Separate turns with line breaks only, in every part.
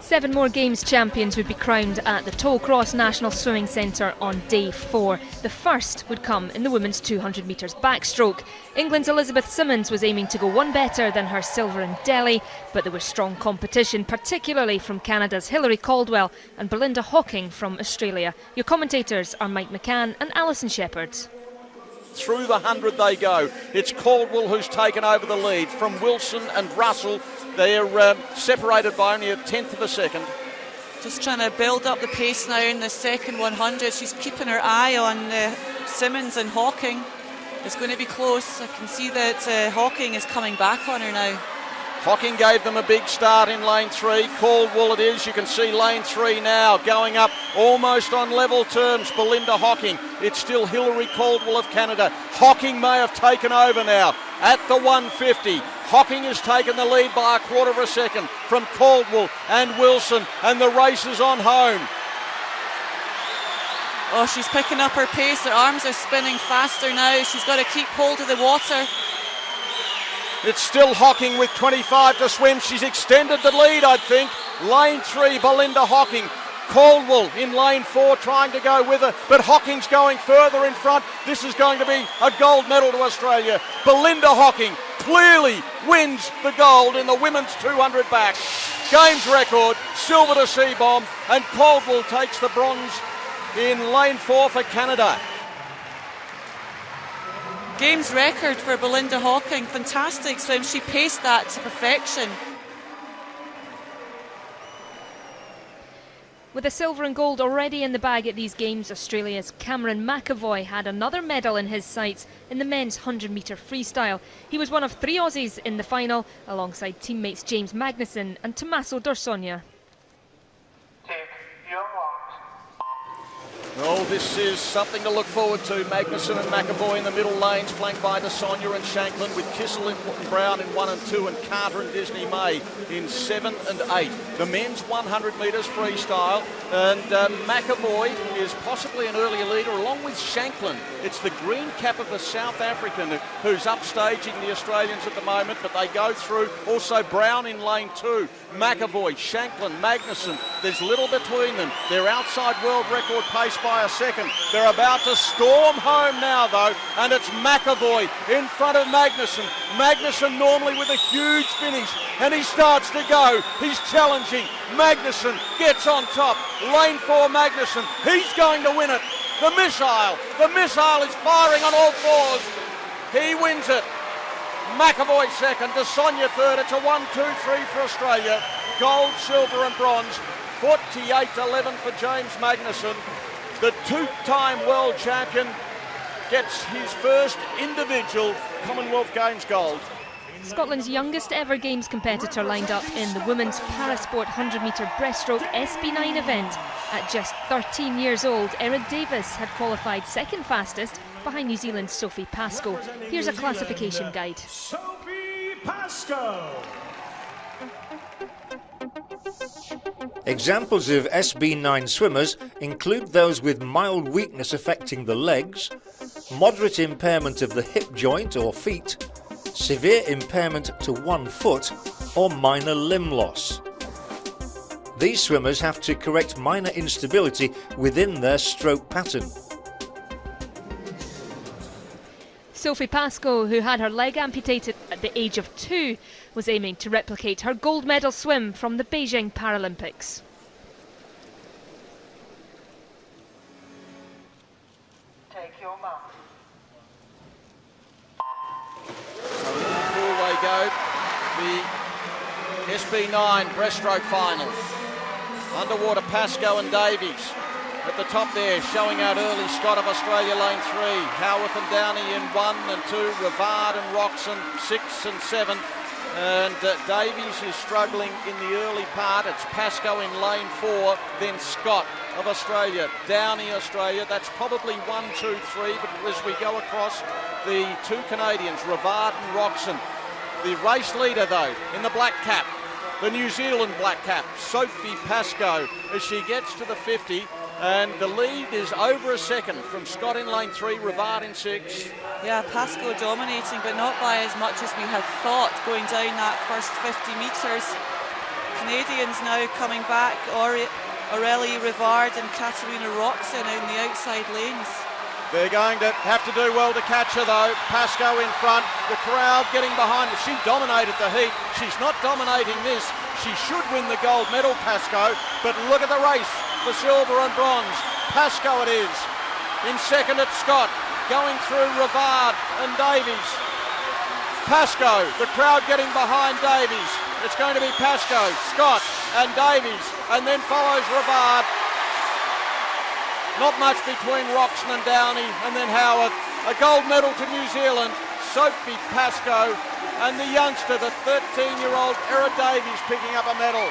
7 more Games champions would be crowned at the Tollcross National Swimming Centre on day 4. The first would come in the women's 200 metres backstroke. England's Elizabeth Simmons was aiming to go one better than her silver in Delhi, but there was strong competition, particularly from Canada's Hilary Caldwell and Belinda Hawking from Australia. Your commentators are Mike McCann and Alison Shepherd.
Through the 100 they go. It's Caldwell who's taken over the lead from Wilson and Russell. They're separated by only a tenth of a second.
Just trying to build up the pace now in the second 100. She's keeping her eye on Simmons and Hawking. It's going to be close. I can see that Hawking is coming back on her now.
Hawking gave them a big start in lane 3. Caldwell it is. You can see lane 3 now going up almost on level terms. Belinda Hawking. It's still Hilary Caldwell of Canada. Hawking may have taken over now at the 150. Hawking has taken the lead by a quarter of a second from Caldwell and Wilson, and the race is on home.
Oh, she's picking up her pace. Her arms are spinning faster now. She's got to keep hold of the water.
It's still Hawking with 25 to swim. She's extended the lead, I think. Lane 3, Belinda Hawking. Caldwell in lane 4 trying to go with her, but Hawking's going further in front. This is going to be a gold medal to Australia. Belinda Hawking clearly wins the gold in the women's 200 back. Games record, silver to Seabomb, and Caldwell takes the bronze in lane 4 for Canada.
Games record for Belinda Hawking. Fantastic swim. She paced that to perfection.
With a silver and gold already in the bag at these Games, Australia's Cameron McAvoy had another medal in his sights in the men's 100 metre freestyle. He was one of 3 Aussies in the final, alongside teammates James Magnussen and Tommaso Dorsonia.
Well, this is something to look forward to. Magnussen and McAvoy in the middle lanes, flanked by Dorsonia and Shanklin, with Kissel and Brown in 1 and 2, and Carter and Disney May in 7 and 8. The men's 100 metres freestyle, and McAvoy is possibly an earlier leader, along with Shanklin. It's the green cap of the South African who's upstaging the Australians at the moment, but they go through. Also Brown in lane 2. McAvoy, Shanklin, Magnussen. There's little between them. They're outside world record pace by a second. They're about to storm home now, though, and it's McAvoy in front of Magnussen. Magnussen normally with a huge finish, and he starts to go. He's challenging. Magnussen gets on top. Lane 4, Magnussen. He's going to win it. The missile is firing on all fours. He wins it. McAvoy second, Dorsonia third. It's a 1-2-3 for Australia. Gold, silver and bronze. 48-11 for James Magnussen. The 2-time world champion gets his first individual Commonwealth Games gold.
Scotland's youngest ever Games competitor lined up in the women's parasport 100 metre breaststroke SB9 event. At just 13 years old, Erin Davis had qualified second fastest behind New Zealand's Sophie Pascoe. Here's a classification guide.
Sophie Pascoe.
Examples of SB9 swimmers include those with mild weakness affecting the legs, moderate impairment of the hip joint or feet, severe impairment to 1 foot, or minor limb loss. These swimmers have to correct minor instability within their stroke pattern.
Sophie Pascoe, who had her leg amputated at the age of 2, was aiming to replicate her gold medal swim from the Beijing Paralympics.
Take your mark.
Here they go. The SB9 breaststroke final. Underwater Pascoe and Davies. At the top there, showing out early, Scott of Australia, lane 3. Howarth and Downey in 1 and 2. Rivard and Roxon, 6 and 7. And Davies is struggling in the early part. It's Pascoe in lane 4, then Scott of Australia. Downey, Australia, that's probably 1, 2, 3. But as we go across, the 2 Canadians, Rivard and Roxon. The race leader, though, in the black cap, the New Zealand black cap, Sophie Pascoe, as she gets to the 50. And the lead is over a second from Scott in lane 3, Rivard in 6.
Yeah, Pascoe dominating, but not by as much as we had thought going down that first 50 metres. Canadians now coming back, Aurélie Rivard and Katerina Roxon in the outside lanes.
They're going to have to do well to catch her though. Pascoe in front, the crowd getting behind her. She dominated the heat. She's not dominating this. She should win the gold medal, Pascoe, but look at the race for silver and bronze. Pascoe it is. In second it's Scott, going through Rivard and Davies. Pascoe, the crowd getting behind Davies. It's going to be Pascoe, Scott and Davies, and then follows Rivard. Not much between Roxon and Downey, and then Howarth. A gold medal to New Zealand, Sophie Pascoe, and the youngster, the 13-year-old Era Davies, picking up a medal.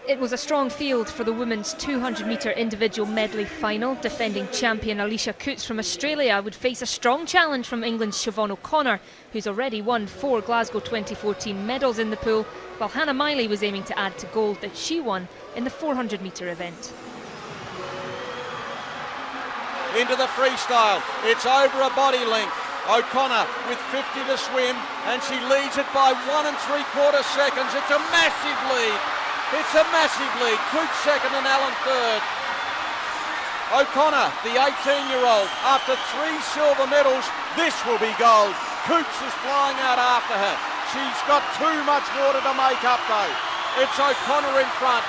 It was a strong field for the women's 200-metre individual medley final. Defending champion Alicia Koontz from Australia would face a strong challenge from England's Siobhan O'Connor, who's already won 4 Glasgow 2014 medals in the pool, while Hannah Miley was aiming to add to gold that she won in the 400-metre event.
Into the freestyle, it's over a body length. O'Connor with 50 to swim, and she leads it by 1 3/4 seconds. It's a massive lead. It's a massive lead. Koontz second and Allen third. O'Connor, the 18-year-old, after 3 silver medals, this will be gold. Koontz is flying out after her. She's got too much water to make up though. It's O'Connor in front.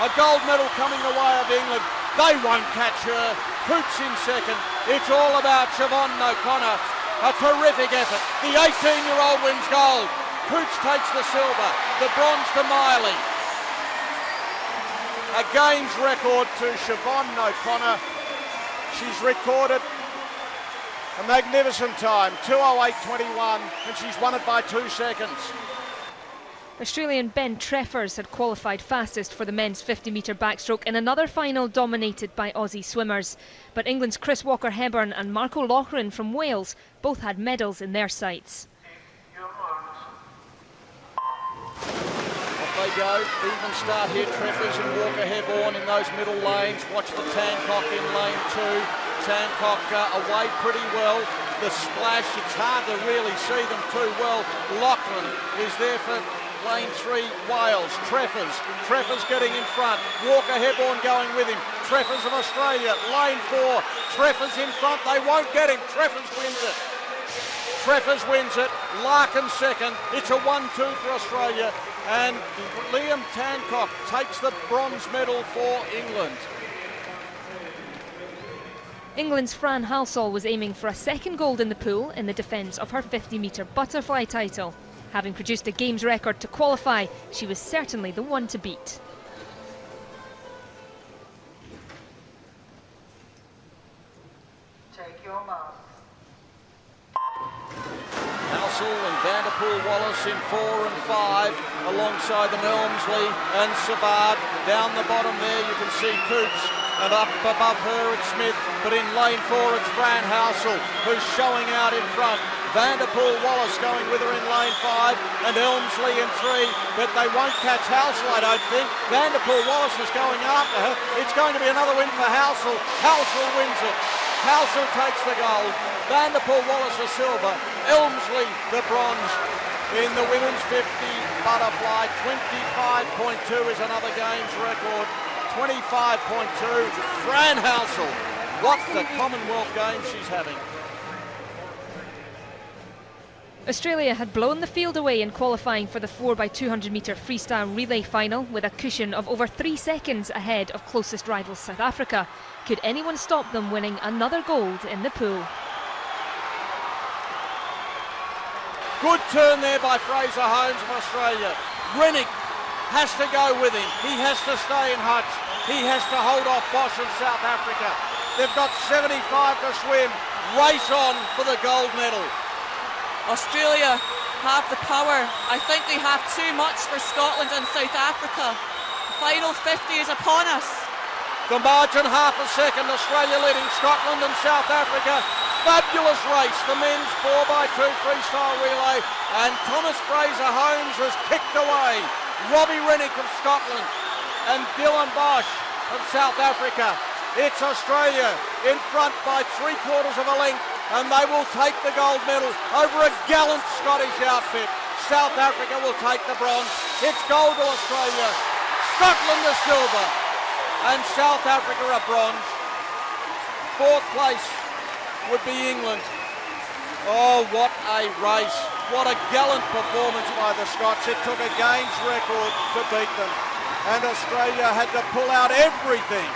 A gold medal coming the way of England. They won't catch her. Koontz in second. It's all about Siobhan O'Connor. A terrific effort. The 18-year-old wins gold. Koontz takes the silver. The bronze to Miley. A games record to Siobhan O'Connor. She's recorded a magnificent time, 2:08.21, and she's won it by 2 seconds.
Australian Ben Treffers had qualified fastest for the men's 50-metre backstroke in another final dominated by Aussie swimmers. But England's Chris Walker-Hepburn and Marco Loughran from Wales both had medals in their sights.
They go, even start here, Treffers and Walker-Hepburn in those middle lanes. Watch for Tancock in lane 2. Tancock away pretty well. The splash, it's hard to really see them too well. Loughran is there for lane 3, Wales. Treffers getting in front. Walker-Hepburn going with him. Treffers of Australia, lane 4. Treffers in front, they won't get him. Treffers wins it. Treffers wins it. Larkin second. It's a 1-2 for Australia. And Liam Tancock takes the bronze medal for England.
England's Fran Halsell was aiming for a second gold in the pool in the defence of her 50-metre butterfly title. Having produced a games record to qualify, she was certainly the one to beat.
Take your mark.
Halsell and Vanderpool Wallace in 4 and 5, alongside them Elmsley and Savard. Down the bottom there you can see Koontz, and up above her it's Smith, but in lane 4 it's Fran Halsell who's showing out in front. Vanderpool Wallace going with her in lane 5, and Elmsley in 3, but they won't catch Halsell, I don't think. Vanderpool Wallace is going after her. It's going to be another win for Halsell. Halsell wins it. Halsell takes the gold. Vanderpool Wallace the silver. Elmsley the bronze. In the women's 50 butterfly, 25.2 is another games record. 25.2. Fran Halsell. What the Commonwealth Games she's having.
Australia had blown the field away in qualifying for the 4x200 metre freestyle relay final with a cushion of over 3 seconds ahead of closest rival South Africa. Could anyone stop them winning another gold in the pool?
Good turn there by Fraser Holmes of Australia. Rennick has to go with him. He has to stay in Hutch. He has to hold off Bosch of South Africa. They've got 75 to swim. Race on for the gold medal.
Australia have the power. I think they have too much for Scotland and South Africa. The final 50 is upon us.
The margin half a second. Australia leading Scotland and South Africa. Fabulous race. The men's 4x2 freestyle relay. And Thomas Fraser Holmes has kicked away Robbie Rennick of Scotland and Dylan Bosch of South Africa. It's Australia in front by 3/4 of a length, and they will take the gold medal over a gallant Scottish outfit. South Africa will take the bronze. It's gold to Australia, Scotland a silver, and South Africa a bronze. Fourth place would be England. Oh, what a race. What a gallant performance by the Scots. It took a games record to beat them. And Australia had to pull out everything